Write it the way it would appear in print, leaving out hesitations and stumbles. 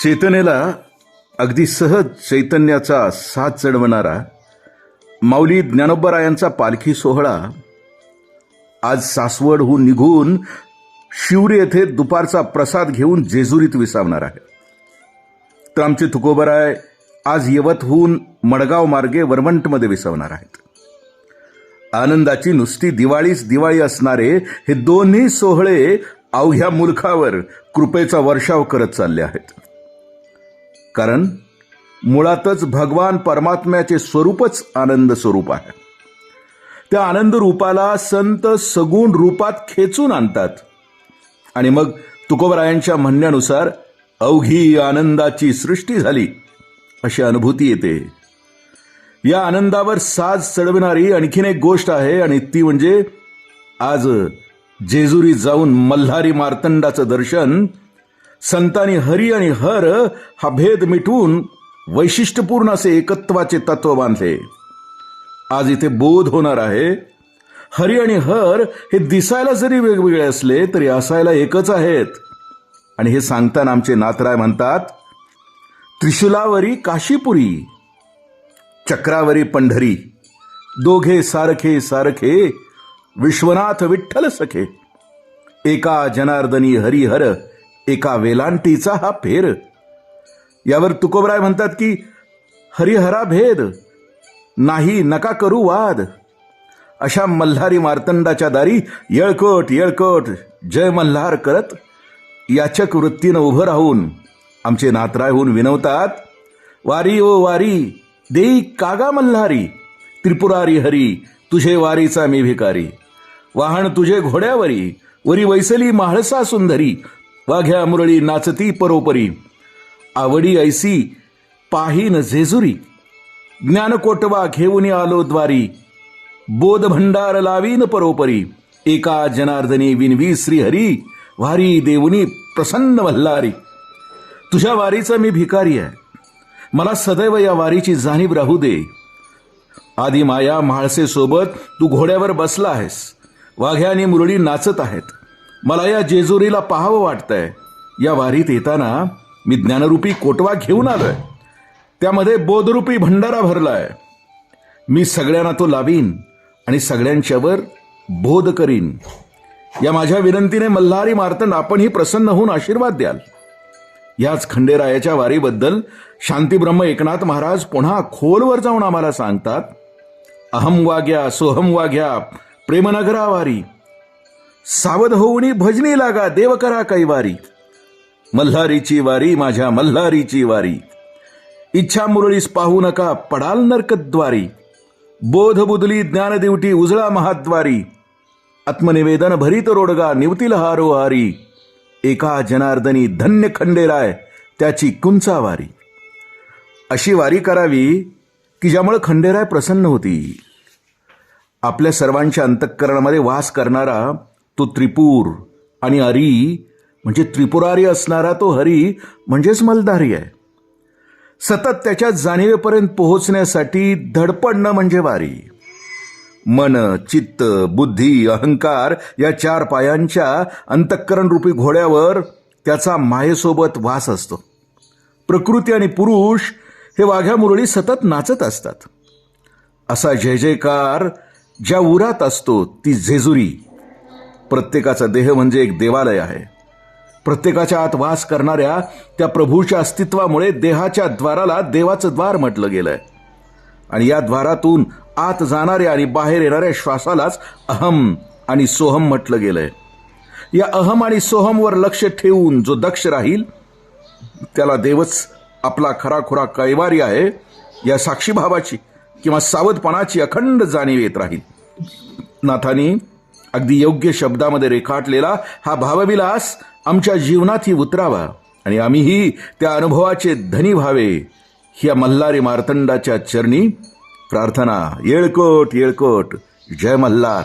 चेतनेला अगदी सहज चैतन्याचा साथ चढवणारा माऊली ज्ञानोबारायांचा पालखी सोहळा आज सासवडहून निघून शिवरी येथे दुपारचा प्रसाद घेऊन जेजुरीत विसावणार आहे. तर आमचे तुकोबराय आज यवतहून मडगाव मार्गे वरवंटमध्ये विसावणार आहेत. आनंदाची नुसती दिवाळीच दिवाळी असणारे हे दोन्ही सोहळे अवघ्या मुलखावर कृपेचा वर्षाव करत चालले आहेत. कारण मुळातच भगवान परमात्म्याचे स्वरूपच आनंद स्वरूप आहे. त्या आनंद रूपाला संत सगुण रूपात खेचून आणतात आणि मग तुकोबरायांच्या म्हणण्यानुसार अवघी आनंदाची सृष्टी झाली अशी अनुभूती येते. या आनंदावर साज चढविणारी आणखीन एक गोष्ट आहे आणि ती म्हणजे आज जेजुरी जाऊन मल्हारी मार्तंडाचं दर्शन संतांनी हरी आणि हर हा भेद मिटवून वैशिष्ट्यपूर्ण असे एकत्वाचे तत्व बांधले. आज इथे बोध होणार आहे. हरी आणि हर हे दिसायला जरी वेगवेगळे असले तरी असायला एकच आहेत. आणि हे सांगताना आमचे नाथराय म्हणतात, त्रिशूलावरी काशीपुरी, चक्रावरी पंढरी, दोघे सारखे सारखे, विश्वनाथ विठ्ठल सखे, एका जनार्दनी हरिहर, एका वेलांटीचा हा फेर. यावर तुकोबराय म्हणतात की हरिहरा भेद नाही, नका करू वाद. अशा मल्हारी मार्तंडाच्या दारी येळकोट येळकोट जय मल्हार करत याचक वृत्तीनं उभं राहून आमचे नाथरायहून विनवतात, वारी ओ वारी देई कागा मल्हारी, त्रिपुरारी हरी तुझे वारीचा मी भिकारी, वाहन तुझे घोड्यावरी, वरी वैसली म्हाळसा सुंदरी, वाघ्या मुरळी नाचती परोपरी, आवडी ऐसी पाहीन जेजुरी, ज्ञानकोटवा घेऊन आलो द्वारी, बोध भंडार लावीन परोपरी, एका जनार्दनी विनवी श्रीहरी, वारी देऊनी प्रसन्न मल्हारी. तुझ्या वारीचा मी भिकारी आहे, मला सदैव या वारीची जाणीव राहू दे. आदी माया म्हाळसे सोबत तू घोड्यावर बसला आहेस, वाघ्या आणि मुरळी नाचत आहेत. मला या जेजुरीला पाहावं वाटतंय. या वारीत येताना मी ज्ञानरूपी कोटवा घेऊन आलोय, त्यामध्ये बोधरूपी भंडारा भरलाय. मी सगळ्यांना तो लावीन आणि सगळ्यांच्यावर बोध करीन. या माझ्या विनंतीने मल्हारी मार्तंड आपणही प्रसन्न होऊन आशीर्वाद द्याल. याच खंडेरायाच्या वारीबद्दल शांतीब्रह्म एकनाथ महाराज पुन्हा खोलवर जाऊन आम्हाला सांगतात, अहम वाग्या सोहम वाग्या प्रेमनगरा वारी, सावध होऊनी भजनी लागा देव करा कैवारी, मल्हारीची वारी माझ्या मल्हारीची वारी, इच्छा मुरळीस पाहू नका पडाल नरकद्वारी, बोध बुदली ज्ञान दिवटी उजळा महाद्वारी, आत्मनिवेदन भरीत रोडगा निवतील हारो हारी, एका जनार्दनी धन्य खंडेराय त्याची कुंचा वारी. अशी वारी करावी की ज्यामुळे खंडेराय प्रसन्न होती. आपल्या सर्वांच्या अंतःकरणामध्ये वास करणारा तो त्रिपूर आणि हरी म्हणजे त्रिपुरारी असणारा तो हरी म्हणजेच मलधारी आहे. सतत त्याच्या जाणीवेपर्यंत पोहोचण्यासाठी धडपडणं म्हणजे वारी. मन, चित्त, बुद्धी, अहंकार या चार पायांच्या अंतःकरण रूपी घोड्यावर त्याचा मायेसोबत वास असतो. प्रकृती आणि पुरुष हे वाघ्या मुरळी सतत नाचत असतात. असा जय जयकार ज्या उरात असतो ती जेजुरी. प्रत्येकाचा देह म्हणजे एक देवालय आहे. प्रत्येकाच्या आत वास करणाऱ्या त्या प्रभूच्या अस्तित्वामुळे देहाच्या द्वाराला देवाचं द्वार म्हटलं गेलंय. आणि या द्वारातून आत जाणाऱ्या आणि बाहेर येणाऱ्या श्वासालाच अहम आणि सोहम म्हटलं गेलंय. या अहम आणि सोहमवर लक्ष ठेवून जो दक्ष राहील त्याला देवच आपला खराखुरा कैवारी आहे या साक्षीभावाची किंवा सावधपणाची अखंड जाणीव येत राहील. नाथांनी अगदी योग्य शब्दामध्ये रेखाटलेला हा भावविलास आमच्या जीवनातही उतरावा आणि आम्हीही त्या अनुभवाचे धनी व्हावे. या मल्हारी मार्तंडाच्या चरणी प्रार्थना. येळकोट येळकोट जय मल्हार.